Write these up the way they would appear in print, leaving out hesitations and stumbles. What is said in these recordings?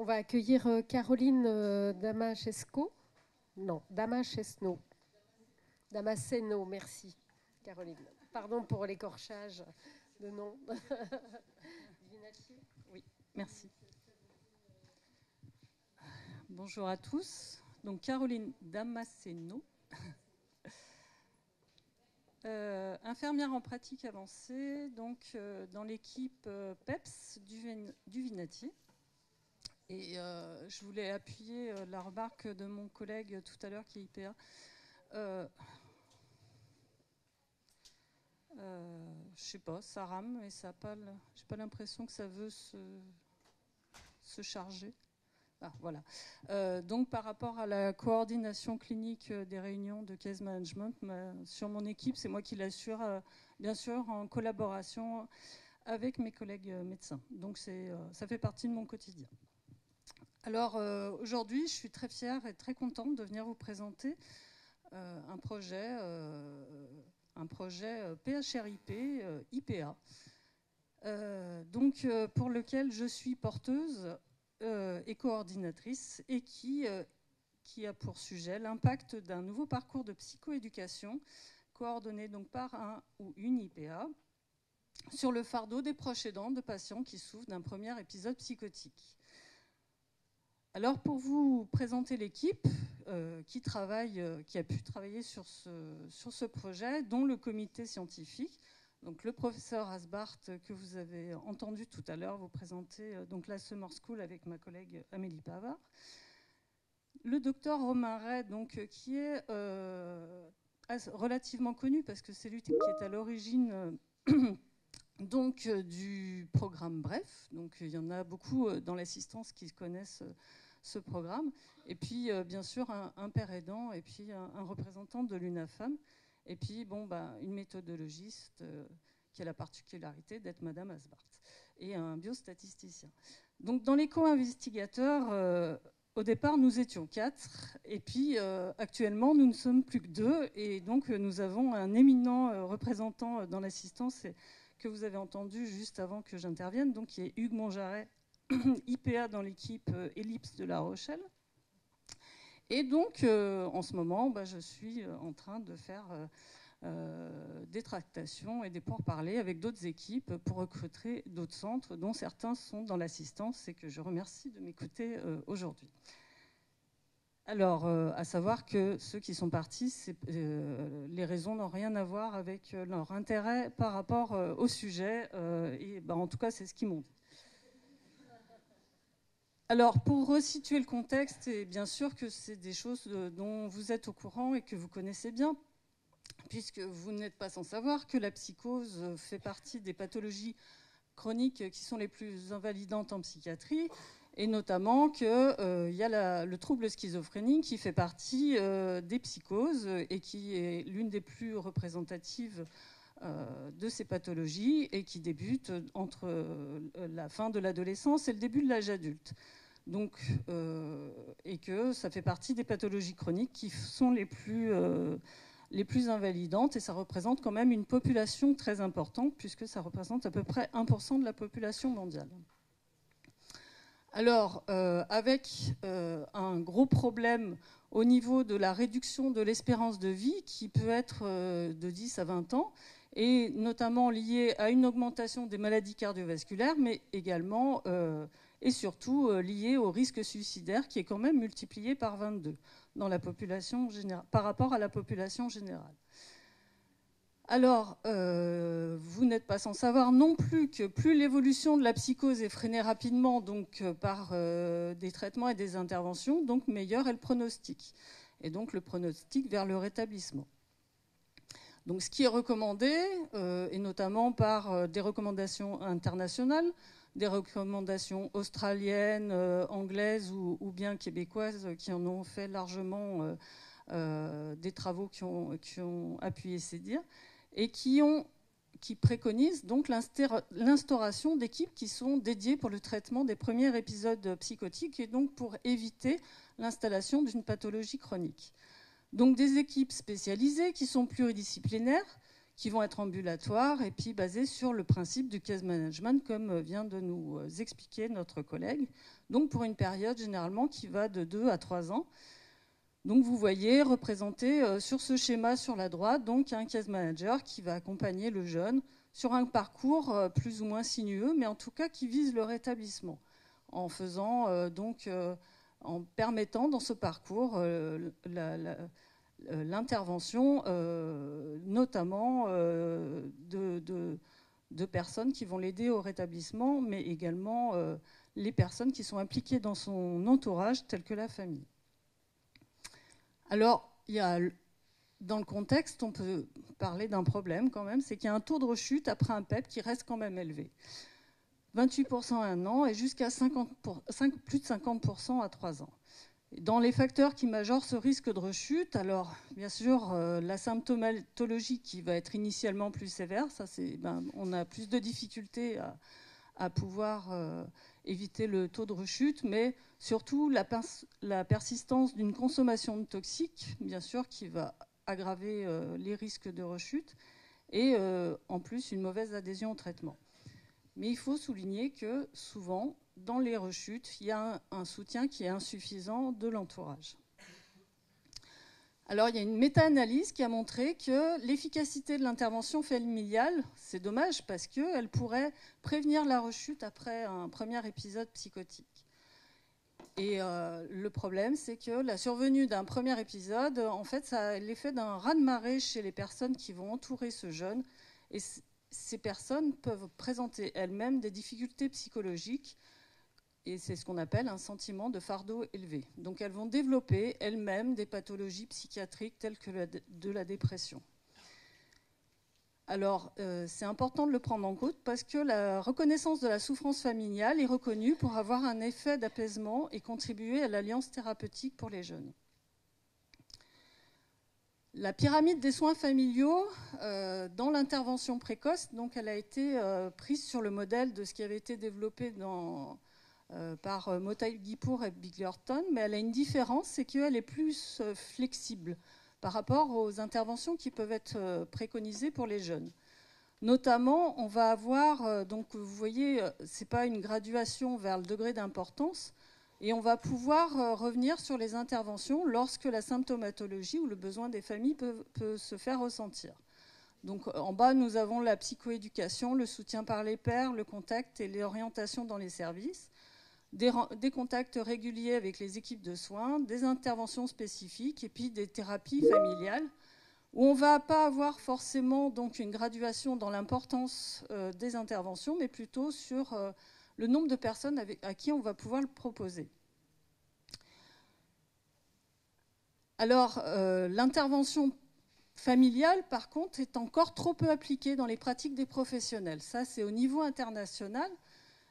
va accueillir Caroline Damascesco. Non, Damascesno. Damasceno, merci Caroline. Pardon pour l'écorchage de nom. Oui, merci. Bonjour à tous. Donc Caroline Damasceno, infirmière en pratique avancée, donc dans l'équipe PEPS du Vinatier. Et je voulais appuyer la remarque de mon collègue tout à l'heure qui est IPA. Je sais pas, ça rame et ça a pas. J'ai pas l'impression que ça veut se charger. Ah, voilà. Donc par rapport à la coordination clinique des réunions de case management, sur mon équipe, c'est moi qui l'assure, bien sûr, en collaboration avec mes collègues médecins. Donc ça fait partie de mon quotidien. Alors aujourd'hui, je suis très fière et très contente de venir vous présenter un projet PHRIP, IPA, donc pour lequel je suis porteuse et coordinatrice et qui a pour sujet l'impact d'un nouveau parcours de psychoéducation coordonné donc par un ou une IPA sur le fardeau des proches aidants de patients qui souffrent d'un premier épisode psychotique. Alors pour vous présenter l'équipe qui a pu travailler sur ce projet, dont le comité scientifique, donc le professeur Asbart que vous avez entendu tout à l'heure vous présenter donc la Summer School avec ma collègue Amélie Pavard, le docteur Romain Ray, donc qui est relativement connu parce que c'est lui qui est à l'origine donc du programme BREF. Donc il y en a beaucoup dans l'assistance qui connaissent ce programme, et puis bien sûr un père aidant, et puis un représentant de l'UNAFAM, et puis une méthodologiste qui a la particularité d'être Madame Asbart, et un biostatisticien. Donc dans les co-investigateurs, au départ nous étions 4, et puis actuellement nous ne sommes plus que 2, et donc nous avons un éminent représentant dans l'assistance que vous avez entendu juste avant que j'intervienne, donc qui est Hugues Monjaret, IPA dans l'équipe Ellipse de La Rochelle. Et donc, en ce moment, je suis en train de faire des tractations et des pourparlers avec d'autres équipes pour recruter d'autres centres, dont certains sont dans l'assistance et que je remercie de m'écouter aujourd'hui. Alors, à savoir que ceux qui sont partis, les raisons n'ont rien à voir avec leur intérêt par rapport au sujet, et en tout cas, c'est ce qu'ils m'ont dit. Alors, pour resituer le contexte, et bien sûr que c'est des choses dont vous êtes au courant et que vous connaissez bien, puisque vous n'êtes pas sans savoir que la psychose fait partie des pathologies chroniques qui sont les plus invalidantes en psychiatrie, et notamment qu'il y a le trouble schizophrénique qui fait partie des psychoses et qui est l'une des plus représentatives de ces pathologies et qui débute entre la fin de l'adolescence et le début de l'âge adulte. Donc, et que ça fait partie des pathologies chroniques qui sont les plus invalidantes, et ça représente quand même une population très importante puisque ça représente à peu près 1% de la population mondiale. Alors, avec un gros problème au niveau de la réduction de l'espérance de vie qui peut être de 10 à 20 ans, et notamment lié à une augmentation des maladies cardiovasculaires, mais également et surtout lié au risque suicidaire qui est quand même multiplié par 22 dans la population générale, par rapport à la population générale. Alors, vous n'êtes pas sans savoir non plus que plus l'évolution de la psychose est freinée rapidement, donc par des traitements et des interventions, donc meilleur est le pronostic. Et donc le pronostic vers le rétablissement. Donc ce qui est recommandé, et notamment par des recommandations internationales, des recommandations australiennes, anglaises ou bien québécoises qui en ont fait largement des travaux qui ont appuyé ces dires, et qui préconisent donc l'instauration d'équipes qui sont dédiées pour le traitement des premiers épisodes psychotiques et donc pour éviter l'installation d'une pathologie chronique. Donc des équipes spécialisées qui sont pluridisciplinaires, qui vont être ambulatoires et puis basés sur le principe du case management, comme vient de nous expliquer notre collègue. Donc pour une période généralement qui va de 2 à 3 ans. Donc vous voyez représenté sur ce schéma sur la droite, donc un case manager qui va accompagner le jeune sur un parcours plus ou moins sinueux, mais en tout cas qui vise le rétablissement, en faisant en permettant dans ce parcours l'intervention notamment de personnes qui vont l'aider au rétablissement, mais également les personnes qui sont impliquées dans son entourage, telles que la famille. Alors, dans le contexte, on peut parler d'un problème quand même, c'est qu'il y a un taux de rechute après un PEP qui reste quand même élevé. 28% à 1 an et jusqu'à plus de 50% à 3 ans. Dans les facteurs qui majorent ce risque de rechute, alors bien sûr la symptomatologie qui va être initialement plus sévère, ça on a plus de difficultés à pouvoir éviter le taux de rechute, mais surtout la persistance d'une consommation de toxiques, bien sûr, qui va aggraver les risques de rechute, et en plus une mauvaise adhésion au traitement. Mais il faut souligner que souvent, dans les rechutes, il y a un soutien qui est insuffisant de l'entourage. Alors, il y a une méta-analyse qui a montré que l'efficacité de l'intervention familiale, c'est dommage parce qu'elle pourrait prévenir la rechute après un premier épisode psychotique. Et le problème, c'est que la survenue d'un premier épisode, en fait, ça a l'effet d'un raz-de-marée chez les personnes qui vont entourer ce jeune. Et ces personnes peuvent présenter elles-mêmes des difficultés psychologiques. Et c'est ce qu'on appelle un sentiment de fardeau élevé. Donc elles vont développer elles-mêmes des pathologies psychiatriques telles que de la dépression. Alors c'est important de le prendre en compte parce que la reconnaissance de la souffrance familiale est reconnue pour avoir un effet d'apaisement et contribuer à l'alliance thérapeutique pour les jeunes. La pyramide des soins familiaux dans l'intervention précoce, donc elle a été prise sur le modèle de ce qui avait été développé par Motaï-Guipour et Biglerton, mais elle a une différence, c'est qu'elle est plus flexible par rapport aux interventions qui peuvent être préconisées pour les jeunes. Notamment, on va avoir, donc vous voyez, ce n'est pas une graduation vers le degré d'importance, et on va pouvoir revenir sur les interventions lorsque la symptomatologie ou le besoin des familles peut se faire ressentir. Donc en bas, nous avons la psychoéducation, le soutien par les pairs, le contact et l'orientation dans les services. Des contacts réguliers avec les équipes de soins, des interventions spécifiques et puis des thérapies familiales où on ne va pas avoir forcément donc une graduation dans l'importance des interventions, mais plutôt sur le nombre de personnes à qui on va pouvoir le proposer. Alors, l'intervention familiale, par contre, est encore trop peu appliquée dans les pratiques des professionnels. Ça, c'est au niveau international.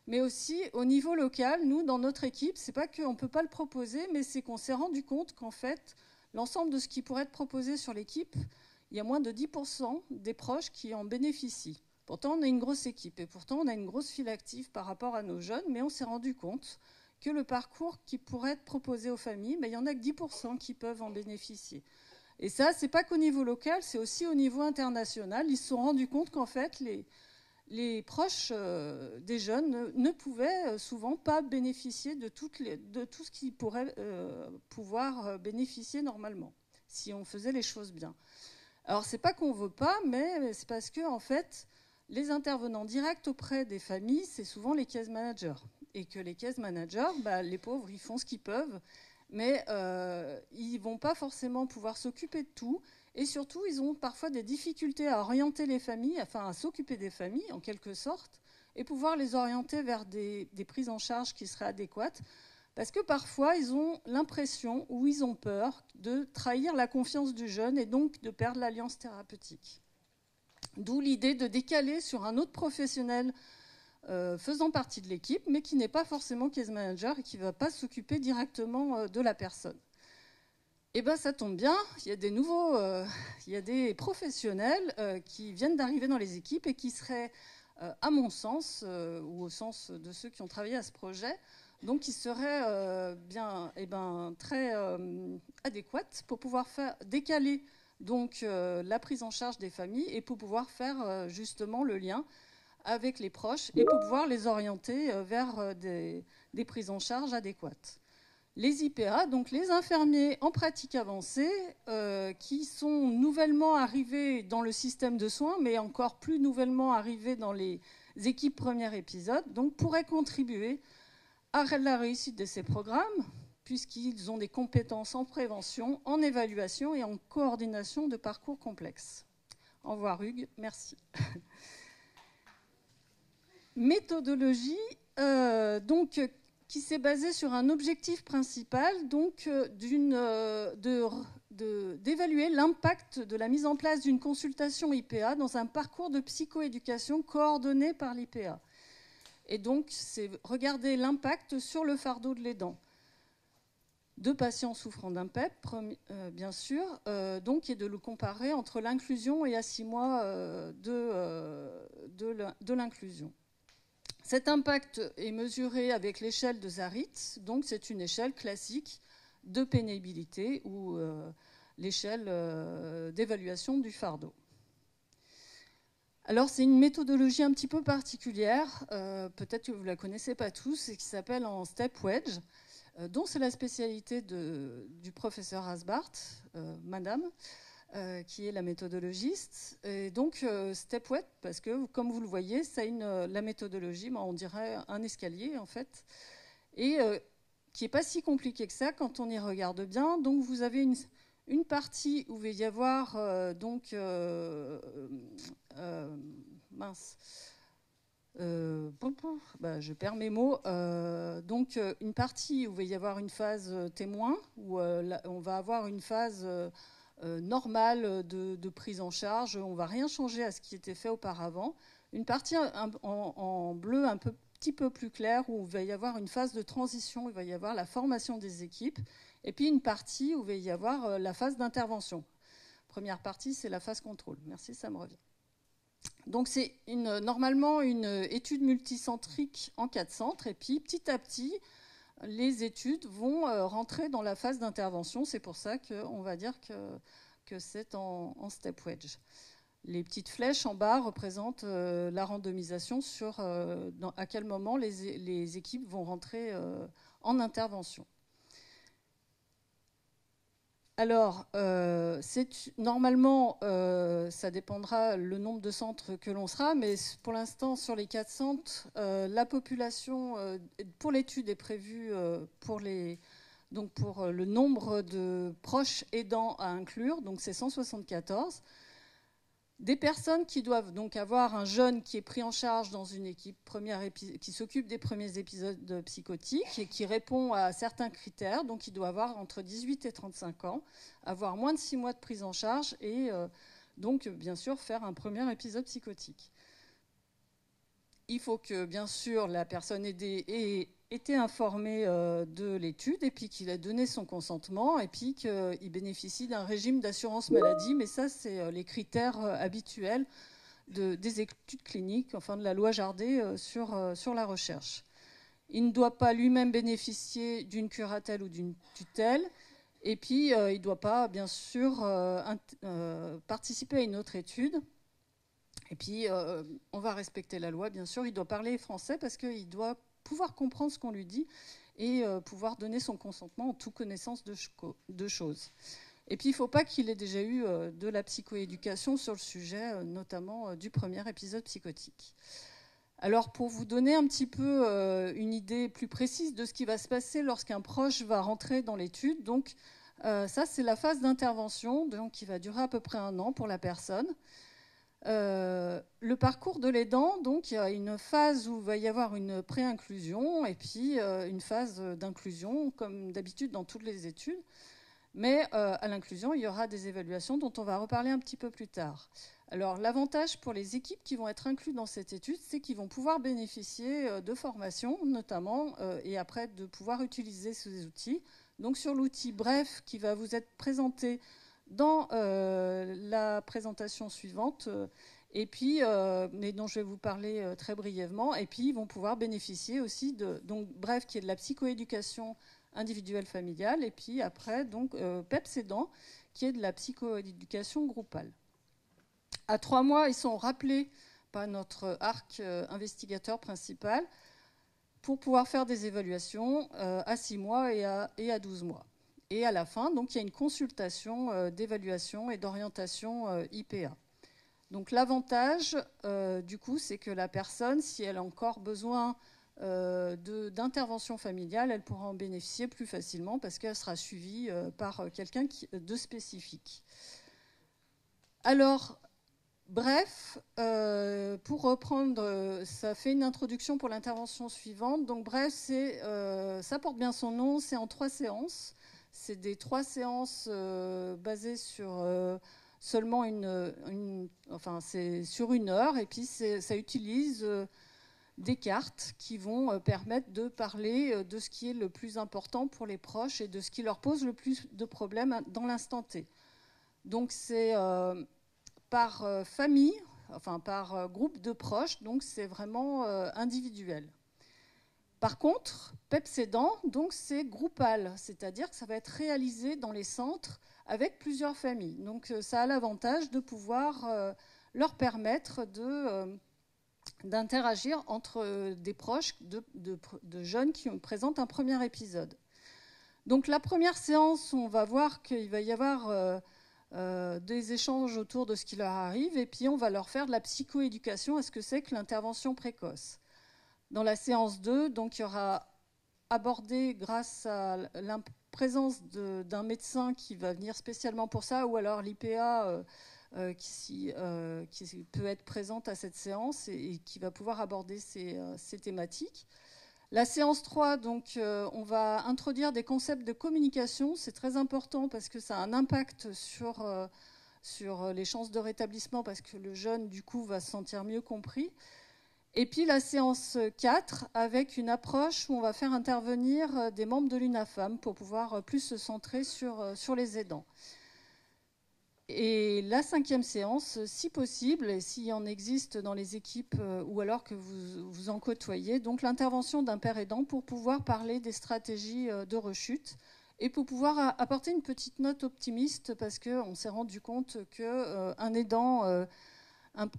Mais aussi au niveau local, nous, dans notre équipe, ce n'est pas qu'on ne peut pas le proposer, mais c'est qu'on s'est rendu compte qu'en fait, l'ensemble de ce qui pourrait être proposé sur l'équipe, il y a moins de 10% des proches qui en bénéficient. Pourtant, on a une grosse équipe et pourtant, on a une grosse file active par rapport à nos jeunes, mais on s'est rendu compte que le parcours qui pourrait être proposé aux familles, il n'y en a que 10% qui peuvent en bénéficier. Et ça, ce n'est pas qu'au niveau local, c'est aussi au niveau international. Ils se sont rendus compte qu'en fait, les proches des jeunes ne pouvaient souvent pas bénéficier de tout ce qu'ils pourraient pouvoir bénéficier normalement, si on faisait les choses bien. Alors, ce n'est pas qu'on ne veut pas, mais c'est parce que, en fait, les intervenants directs auprès des familles, c'est souvent les case managers. Et que les case managers, les pauvres, ils font ce qu'ils peuvent, mais ils ne vont pas forcément pouvoir s'occuper de tout. Et surtout, ils ont parfois des difficultés à orienter les familles, enfin à s'occuper des familles en quelque sorte, et pouvoir les orienter vers des prises en charge qui seraient adéquates. Parce que parfois, ils ont l'impression ou ils ont peur de trahir la confiance du jeune et donc de perdre l'alliance thérapeutique. D'où l'idée de décaler sur un autre professionnel faisant partie de l'équipe, mais qui n'est pas forcément case manager et qui ne va pas s'occuper directement de la personne. Eh bien, ça tombe bien, il y a des professionnels qui viennent d'arriver dans les équipes et qui seraient, à mon sens, ou au sens de ceux qui ont travaillé à ce projet, donc qui seraient très adéquates pour pouvoir décaler donc la prise en charge des familles, et pour pouvoir faire justement le lien avec les proches et pour pouvoir les orienter vers des prises en charge adéquates. Les IPA, donc les infirmiers en pratique avancée, qui sont nouvellement arrivés dans le système de soins, mais encore plus nouvellement arrivés dans les équipes premier épisode, donc pourraient contribuer à la réussite de ces programmes, puisqu'ils ont des compétences en prévention, en évaluation et en coordination de parcours complexes. Au revoir Hugues, merci. Méthodologie, donc, qui s'est basée sur un objectif principal, donc d'évaluer l'impact de la mise en place d'une consultation IPA dans un parcours de psychoéducation coordonné par l'IPA. Et donc, c'est regarder l'impact sur le fardeau de l'aidant. De patients souffrant d'un PEP, bien sûr, donc, et de le comparer entre l'inclusion et à 6 mois de l'inclusion. Cet impact est mesuré avec l'échelle de Zaritz, donc c'est une échelle classique de pénibilité ou l'échelle d'évaluation du fardeau. Alors c'est une méthodologie un petit peu particulière, peut-être que vous ne la connaissez pas tous, et qui s'appelle en step wedge, dont c'est la spécialité du professeur Asbart, madame, qui est la méthodologiste. Et donc, step wedge, parce que, comme vous le voyez, c'est la méthodologie, on dirait un escalier, en fait, et qui n'est pas si compliqué que ça quand on y regarde bien. Donc, vous avez une partie où il va y avoir, je perds mes mots. Donc, une partie où il va y avoir une phase témoin, où on va avoir une phase normale de prise en charge. On ne va rien changer à ce qui était fait auparavant. Une partie en bleu un petit peu plus claire, où il va y avoir une phase de transition, il va y avoir la formation des équipes, et puis une partie où il va y avoir la phase d'intervention. Première partie, c'est la phase contrôle. Merci, ça me revient. Donc c'est normalement une étude multicentrique en 4 centres, et puis petit à petit, les études vont rentrer dans la phase d'intervention. C'est pour ça qu'on va dire que c'est en step wedge. Les petites flèches en bas représentent la randomisation sur à quel moment les équipes vont rentrer en intervention. Alors, normalement, ça dépendra le nombre de centres que l'on sera, mais pour l'instant, sur les 4 centres, la population pour l'étude est prévue pour le nombre de proches aidants à inclure, donc c'est 174. Des personnes qui doivent donc avoir un jeune qui est pris en charge dans une équipe qui s'occupe des premiers épisodes psychotiques et qui répond à certains critères. Donc, il doit avoir entre 18 et 35 ans, avoir moins de 6 mois de prise en charge et donc, bien sûr, faire un premier épisode psychotique. Il faut que, bien sûr, la personne aidée ait été informée de l'étude et puis qu'il ait donné son consentement et puis qu'il bénéficie d'un régime d'assurance maladie. Mais ça, c'est les critères habituels des études cliniques, enfin de la loi Jardé sur la recherche. Il ne doit pas lui-même bénéficier d'une curatelle ou d'une tutelle. Et puis, il ne doit pas, bien sûr, participer à une autre étude. Et puis, on va respecter la loi, bien sûr. Il doit parler français parce qu'il doit pouvoir comprendre ce qu'on lui dit et pouvoir donner son consentement en toute connaissance de choses. Et puis, il ne faut pas qu'il ait déjà eu de la psychoéducation sur le sujet, notamment du premier épisode psychotique. Alors, pour vous donner un petit peu une idée plus précise de ce qui va se passer lorsqu'un proche va rentrer dans l'étude, donc ça, c'est la phase d'intervention, donc qui va durer à peu près 1 an pour la personne. Le parcours de l'aidant, donc il y a une phase où il va y avoir une pré-inclusion et puis une phase d'inclusion, comme d'habitude dans toutes les études. Mais à l'inclusion, il y aura des évaluations dont on va reparler un petit peu plus tard. Alors l'avantage pour les équipes qui vont être incluses dans cette étude, c'est qu'ils vont pouvoir bénéficier de formations notamment et après de pouvoir utiliser ces outils. Donc sur l'outil Bref qui va vous être présenté dans la présentation suivante et puis, mais dont je vais vous parler très brièvement. Et puis, ils vont pouvoir bénéficier aussi donc, bref, qui est de la psychoéducation individuelle familiale, et puis après, donc, PEPS aidant, qui est de la psychoéducation groupale. À 3 mois, ils sont rappelés par notre arc investigateur principal pour pouvoir faire des évaluations à 6 mois et à 12 mois. Et à la fin, donc, il y a une consultation d'évaluation et d'orientation IPA. Donc l'avantage, du coup, c'est que la personne, si elle a encore besoin d'intervention familiale, elle pourra en bénéficier plus facilement parce qu'elle sera suivie par quelqu'un de spécifique. Alors, bref, pour reprendre, ça fait une introduction pour l'intervention suivante. Donc bref, ça porte bien son nom, c'est en 3 séances. C'est des 3 séances basées sur seulement c'est sur 1 heure, et puis ça utilise des cartes qui vont permettre de parler de ce qui est le plus important pour les proches et de ce qui leur pose le plus de problèmes dans l'instant T. Donc c'est par famille, enfin par groupe de proches, donc c'est vraiment individuel. Par contre, PEPS aidant, donc c'est groupal, c'est-à-dire que ça va être réalisé dans les centres avec plusieurs familles. Donc ça a l'avantage de pouvoir leur permettre d'interagir entre des proches de jeunes qui présentent un premier épisode. Donc la première séance, on va voir qu'il va y avoir des échanges autour de ce qui leur arrive, et puis on va leur faire de la psychoéducation à ce que c'est que l'intervention précoce. Dans la séance 2, donc, il y aura abordé, grâce à la présence d'un médecin qui va venir spécialement pour ça, ou alors l'IPA qui peut être présente à cette séance et qui va pouvoir aborder ces thématiques. La séance 3, donc, on va introduire des concepts de communication. C'est très important parce que ça a un impact sur les chances de rétablissement, parce que le jeune, du coup, va se sentir mieux compris. Et puis la séance 4, avec une approche où on va faire intervenir des membres de l'UNAFAM pour pouvoir plus se centrer sur les aidants. Et la 5e séance, si possible, et s'il en existe dans les équipes ou alors que vous en côtoyez, donc l'intervention d'un père aidant pour pouvoir parler des stratégies de rechute et pour pouvoir apporter une petite note optimiste, parce qu'on s'est rendu compte qu'un aidant...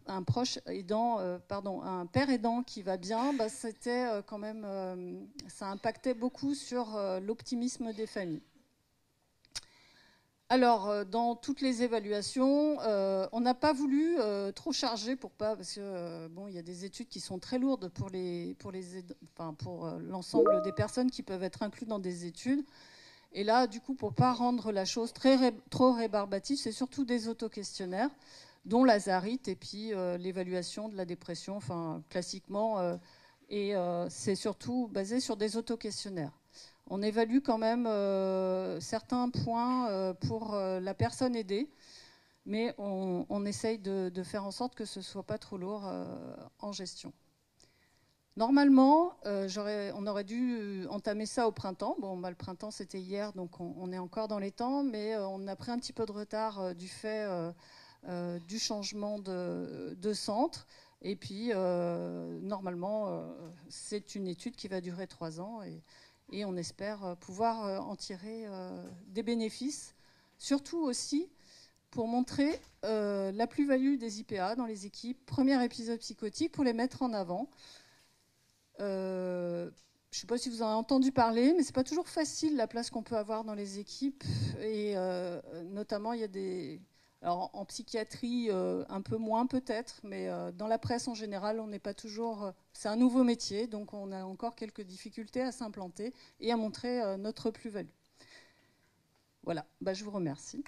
un proche aidant, un père aidant qui va bien, c'était quand même, ça impactait beaucoup sur l'optimisme des familles. Alors, dans toutes les évaluations, on n'a pas voulu trop charger parce que il y a des études qui sont très lourdes pour l'ensemble des personnes qui peuvent être incluses dans des études. Et là, du coup, pour pas rendre la chose trop rébarbative, c'est surtout des autoquestionnaires, dont l'azarite et puis l'évaluation de la dépression, enfin classiquement, et c'est surtout basé sur des autoquestionnaires. On évalue quand même certains points pour la personne aidée, mais on essaye de faire en sorte que ce ne soit pas trop lourd en gestion. Normalement, on aurait dû entamer ça au printemps. Bon, le printemps, c'était hier, donc on est encore dans les temps, mais on a pris un petit peu de retard du fait... du changement de centre. Et puis, normalement, c'est une étude qui va durer 3 ans et on espère pouvoir en tirer des bénéfices, surtout aussi pour montrer la plus-value des IPA dans les équipes, premier épisode psychotique, pour les mettre en avant. Je ne sais pas si vous en avez entendu parler, mais ce n'est pas toujours facile la place qu'on peut avoir dans les équipes. Et notamment, il y a des... Alors, en psychiatrie, un peu moins peut-être, mais dans la presse en général, on n'est pas toujours... c'est un nouveau métier, donc on a encore quelques difficultés à s'implanter et à montrer notre plus-value. Voilà, je vous remercie.